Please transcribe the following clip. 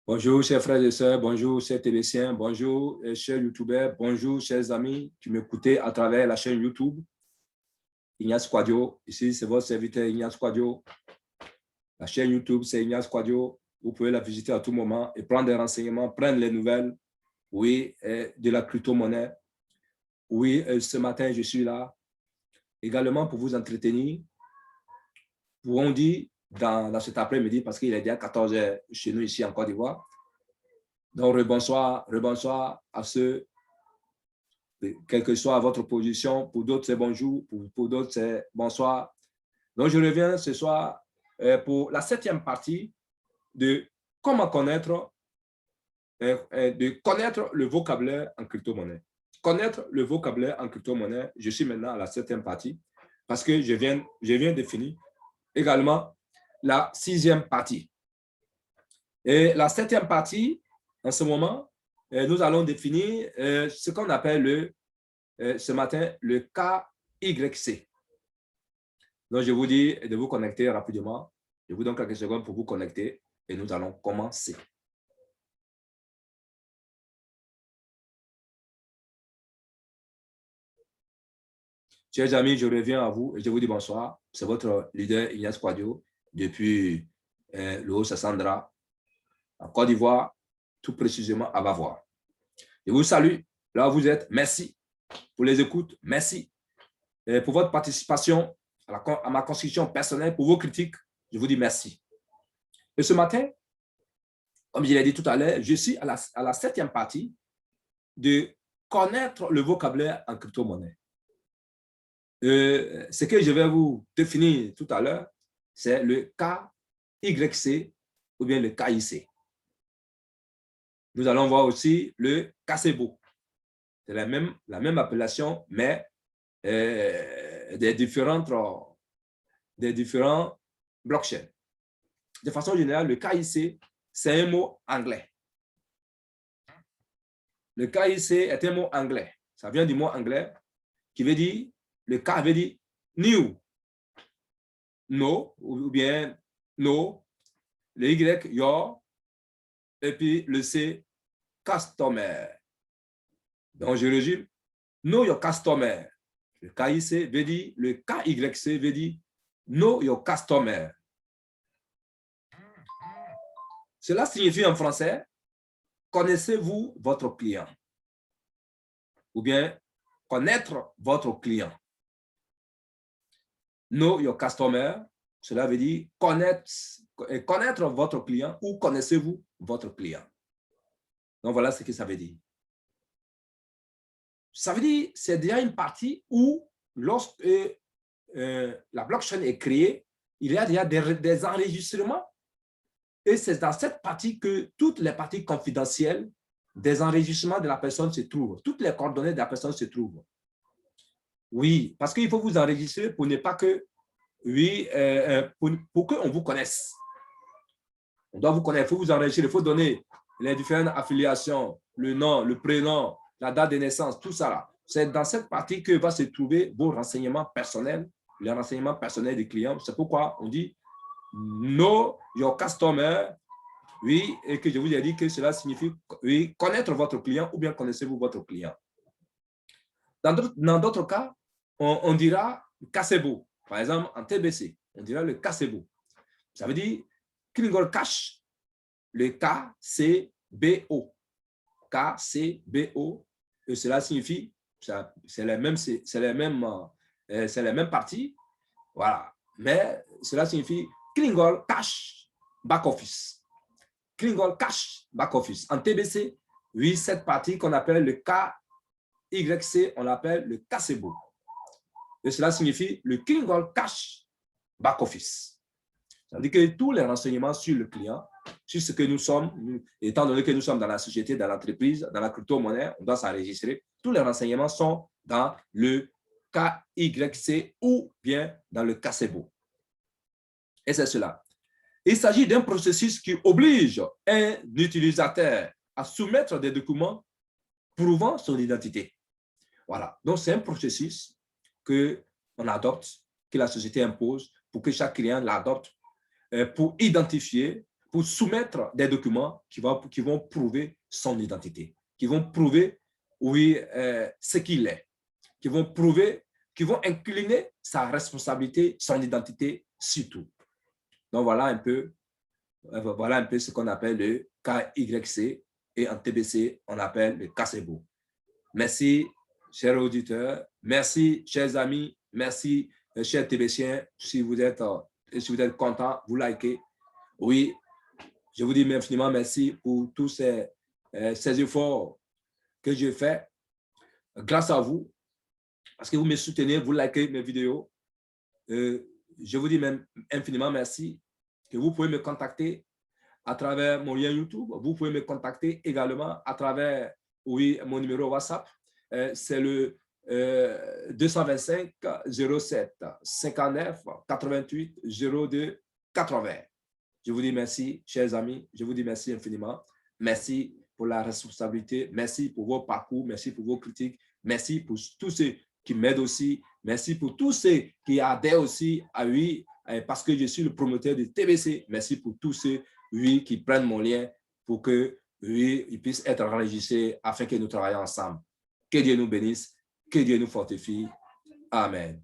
Bonjour, chers frères et sœurs, bonjour, chers télévisions, bonjour, chers youtubeurs, bonjour, chers amis qui m'écoutez à travers la chaîne YouTube Ignace Quadio. Ici, c'est votre serviteur Ignace Quadio. La chaîne YouTube, c'est Ignace Quadio. Vous pouvez la visiter à tout moment et prendre des renseignements, prendre les nouvelles, oui, de la crypto-monnaie. Oui, ce matin, je suis là également pour vous entretenir. Pour on dit dans cet après-midi, parce qu'il est déjà 14 h chez nous ici en Côte d'Ivoire. Donc, rebonsoir à ceux, quelle que soit votre position. Pour d'autres, c'est bonjour. Pour d'autres, c'est bonsoir. Donc, je reviens ce soir pour la 7e partie de comment connaître le vocabulaire en crypto-monnaie. Connaître le vocabulaire en crypto-monnaie, je suis maintenant à la 7e partie parce que je viens de finir également la 6e partie. Et la 7e partie, en ce moment, nous allons définir ce qu'on appelle ce matin le KYC. Donc, je vous dis de vous connecter rapidement. Je vous donne quelques secondes pour vous connecter et nous allons commencer. Chers amis, je reviens à vous et je vous dis bonsoir. C'est votre leader Ignace Quadio depuis le Haut-Sassandra, en Côte d'Ivoire, tout précisément à Bavois. Je vous salue, là où vous êtes. Merci pour les écoutes. Merci pour votre participation à ma construction personnelle, pour vos critiques. Je vous dis merci. Et ce matin, comme je l'ai dit tout à l'heure, je suis à la 7e partie de connaître le vocabulaire en crypto-monnaie. Ce que je vais vous définir tout à l'heure, c'est le KYC ou bien le KIC. Nous allons voir aussi le KCBO. C'est la même appellation, mais des différents blockchains. De façon générale, le KIC, c'est un mot anglais. Le KIC est un mot anglais. Ça vient du mot anglais qui veut dire, le K veut dire new, no, ou bien no, le Y, your, et puis le C, customer. Donc, je résume, know your customer. Le KIC veut dire, le KYC veut dire know your customer. Cela signifie en français, connaissez-vous votre client? Ou bien, connaître votre client. Know your customer, cela veut dire connaître votre client ou connaissez-vous votre client. Donc, voilà ce que ça veut dire. Ça veut dire, c'est déjà une partie où, lorsque la blockchain est créée, il y a déjà des enregistrements. Et c'est dans cette partie que toutes les parties confidentielles des enregistrements de la personne se trouvent. Toutes les coordonnées de la personne se trouvent. Oui, parce qu'il faut vous enregistrer pour ne pas que, oui, pour qu'on vous connaisse. On doit vous connaître, il faut vous enregistrer, il faut donner les différentes affiliations, le nom, le prénom, la date de naissance, tout ça là. C'est dans cette partie que va se trouver vos renseignements personnels, les renseignements personnels des clients. C'est pourquoi on dit know your customer, oui, et que je vous ai dit que cela signifie, oui, connaître votre client ou bien connaissez-vous votre client. Dans d'autres cas, on dira KCBO. Par exemple, en TBC, on dira le KCBO. Ça veut dire Klingon Cash, le KCBO. KCBO, et cela signifie, c'est la même partie, voilà. Mais cela signifie Klingon Cash Back Office. Klingon Cash Back Office. En TBC, oui, cette partie qu'on appelle le KYC, on l'appelle le KCBO. Et cela signifie le Klingon Cash Back Office. Ça veut dire que tous les renseignements sur le client, sur ce que nous sommes, étant donné que nous sommes dans la société, dans l'entreprise, dans la crypto-monnaie, on doit s'enregistrer. Tous les renseignements sont dans le KYC ou bien dans le KCBO. Et c'est cela. Il s'agit d'un processus qui oblige un utilisateur à soumettre des documents prouvant son identité. Voilà. Donc, c'est un processus qu'on adopte, que la société impose pour que chaque client l'adopte pour identifier, pour soumettre des documents qui vont prouver son identité, qui vont prouver, oui, ce qu'il est, qui vont prouver, qui vont incliner sa responsabilité, son identité surtout. Donc, voilà un peu ce qu'on appelle le KYC et en TBC, on appelle le KCBO. Merci, chers auditeurs. Merci, chers amis. Merci, chers TBCiens. Si vous êtes contents, vous likez. Oui, je vous dis infiniment merci pour tous ces efforts que j'ai faits grâce à vous, parce que vous me soutenez, vous likez mes vidéos. Je vous dis même infiniment merci, que vous pouvez me contacter à travers mon lien YouTube. Vous pouvez me contacter également à travers, oui, mon numéro WhatsApp. C'est le 225 07 59 88 02 80. Je vous dis merci, chers amis. Je vous dis merci infiniment. Merci pour la responsabilité. Merci pour vos parcours. Merci pour vos critiques. Merci pour tous ceux qui m'aident aussi. Merci pour tous ceux qui adhèrent aussi à oui, parce que je suis le promoteur de TBC. Merci pour tous ceux, oui, qui prennent mon lien pour que, oui, ils puissent être enregistrés afin que nous travaillions ensemble. Que Dieu nous bénisse. Que Dieu nous fortifie. Amen.